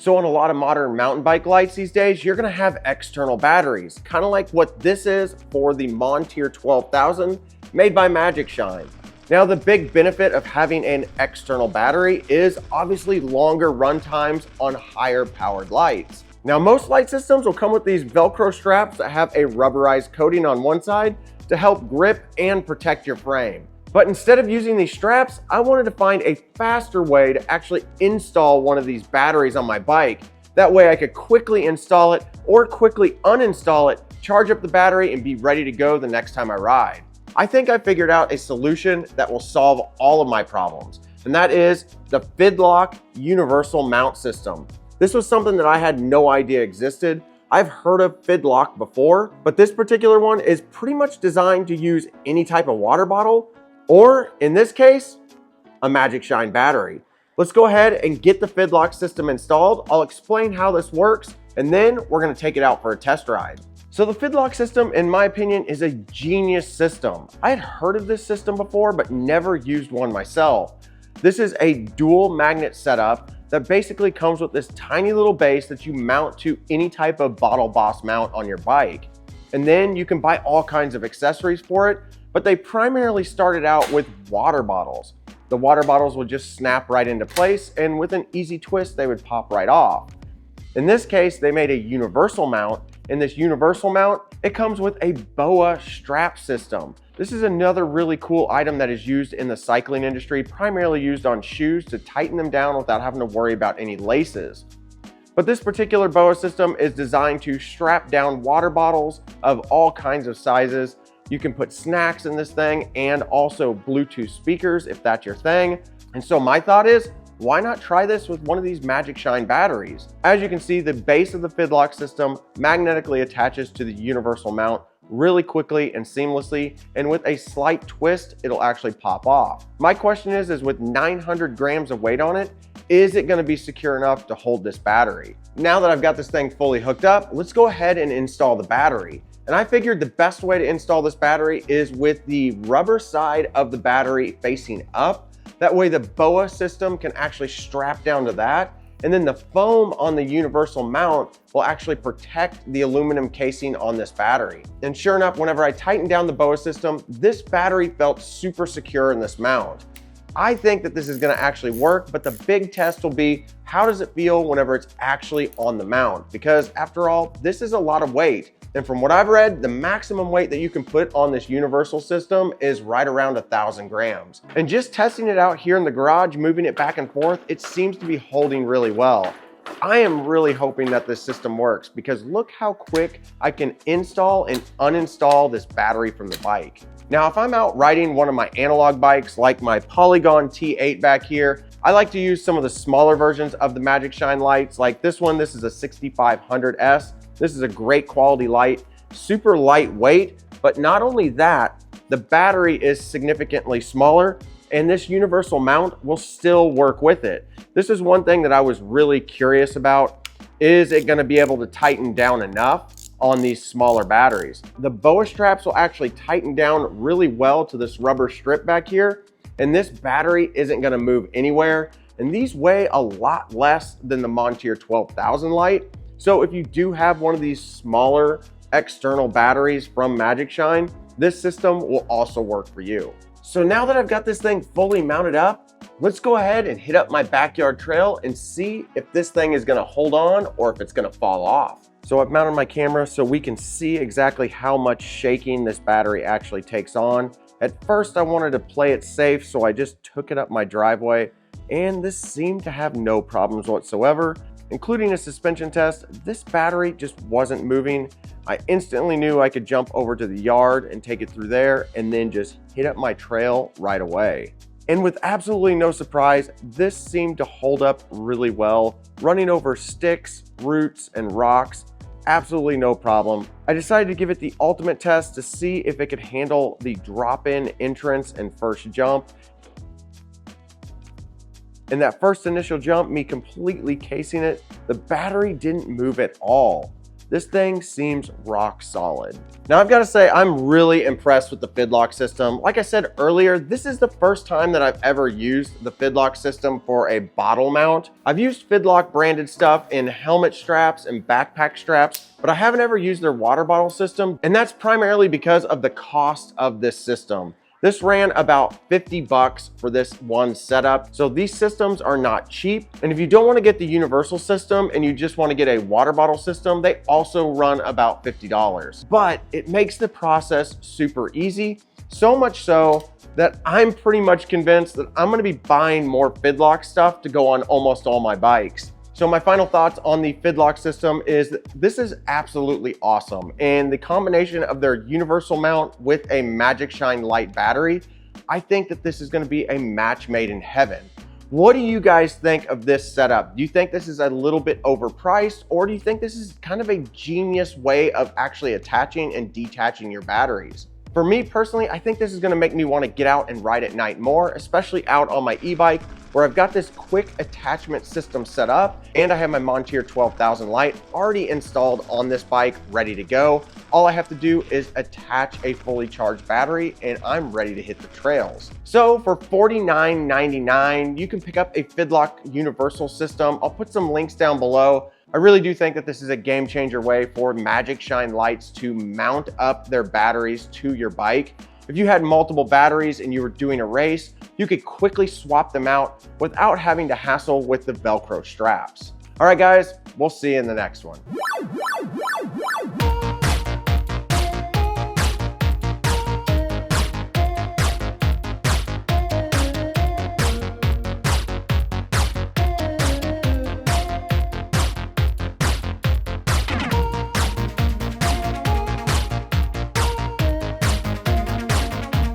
So on a lot of modern mountain bike lights these days, you're gonna have external batteries, kind of like what this is for the Montier 12,000 made by MagicShine. Now the big benefit of having an external battery is obviously longer run times on higher powered lights. Now most light systems will come with these Velcro straps that have a rubberized coating on one side to help grip and protect your frame. But instead of using these straps, I wanted to find a faster way to actually install one of these batteries on my bike. That way I could quickly install it or quickly uninstall it, charge up the battery, and be ready to go the next time I ride. I think I figured out a solution that will solve all of my problems, and that is the Fidlock universal mount system. This was something that I had no idea existed. I've heard of Fidlock before, but this particular one is pretty much designed to use any type of water bottle, or in this case, a MagicShine battery. Let's go ahead and get the Fidlock system installed. I'll explain how this works, and then we're gonna take it out for a test ride. So the Fidlock system, in my opinion, is a genius system. I had heard of this system before, but never used one myself. This is a dual magnet setup that basically comes with this tiny little base that you mount to any type of Bottle Boss mount on your bike. And then you can buy all kinds of accessories for it, but they primarily started out with water bottles. The water bottles would just snap right into place, and with an easy twist, they would pop right off. In this case, they made a universal mount. In this universal mount, it comes with a BOA strap system. This is another really cool item that is used in the cycling industry, primarily used on shoes to tighten them down without having to worry about any laces. But this particular BOA system is designed to strap down water bottles of all kinds of sizes. You can put snacks in this thing and also Bluetooth speakers if that's your thing. And so my thought is, why not try this with one of these MagicShine batteries? As you can see, the base of the Fidlock system magnetically attaches to the universal mount really quickly and seamlessly, and with a slight twist, it'll actually pop off. My question is with 900 grams of weight on it, is it gonna be secure enough to hold this battery? Now that I've got this thing fully hooked up, let's go ahead and install the battery. And I figured the best way to install this battery is with the rubber side of the battery facing up. That way the BOA system can actually strap down to that. And then the foam on the universal mount will actually protect the aluminum casing on this battery. And sure enough, whenever I tightened down the BOA system, this battery felt super secure in this mount. I think that this is gonna actually work, but the big test will be, how does it feel whenever it's actually on the mount? Because after all, this is a lot of weight. And from what I've read, the maximum weight that you can put on this universal system is right around 1,000 grams. And just testing it out here in the garage, moving it back and forth, it seems to be holding really well. I am really hoping that this system works, because look how quick I can install and uninstall this battery from the bike. Now, if I'm out riding one of my analog bikes, like my Polygon T8 back here, I like to use some of the smaller versions of the MagicShine lights. Like this one, this is a 6500S. This is a great quality light, super lightweight, but not only that, the battery is significantly smaller, and this universal mount will still work with it. This is one thing that I was really curious about. Is it gonna be able to tighten down enough on these smaller batteries? The BOA straps will actually tighten down really well to this rubber strip back here, and this battery isn't gonna move anywhere. And these weigh a lot less than the Montier 12,000 light. So if you do have one of these smaller external batteries from MagicShine, this system will also work for you. So now that I've got this thing fully mounted up, let's go ahead and hit up my backyard trail and see if this thing is gonna hold on or if it's gonna fall off. So I've mounted my camera so we can see exactly how much shaking this battery actually takes on. At first I wanted to play it safe, so I just took it up my driveway, and this seemed to have no problems whatsoever. Including a suspension test, this battery just wasn't moving. I instantly knew I could jump over to the yard and take it through there and then just hit up my trail right away. And with absolutely no surprise, this seemed to hold up really well. Running over sticks, roots, and rocks, absolutely no problem. I decided to give it the ultimate test to see if it could handle the drop-in entrance and first jump. In that first initial jump, me completely casing it, the battery didn't move at all. This thing seems rock solid. Now I've got to say, I'm really impressed with the Fidlock system. Like I said earlier, this is the first time that I've ever used the Fidlock system for a bottle mount. I've used Fidlock branded stuff in helmet straps and backpack straps, but I haven't ever used their water bottle system, and that's primarily because of the cost of this system. This ran about 50 bucks for this one setup. So these systems are not cheap. And if you don't want to get the universal system and you just want to get a water bottle system, they also run about $50. But it makes the process super easy. So much so that I'm pretty much convinced that I'm going to be buying more Fidlock stuff to go on almost all my bikes. So my final thoughts on the Fidlock system is that this is absolutely awesome. And the combination of their universal mount with a MagicShine light battery, I think that this is going to be a match made in heaven. What do you guys think of this setup? Do you think this is a little bit overpriced, or do you think this is kind of a genius way of actually attaching and detaching your batteries? For me personally, I think this is going to make me want to get out and ride at night more, especially out on my e-bike, where I've got this quick attachment system set up and I have my Montier 12,000 light already installed on this bike, ready to go. All I have to do is attach a fully charged battery and I'm ready to hit the trails. So for $49.99, you can pick up a Fidlock universal system. I'll put some links down below. I really do think that this is a game changer way for MagicShine lights to mount up their batteries to your bike. If you had multiple batteries and you were doing a race, you could quickly swap them out without having to hassle with the Velcro straps. All right, guys, we'll see you in the next one.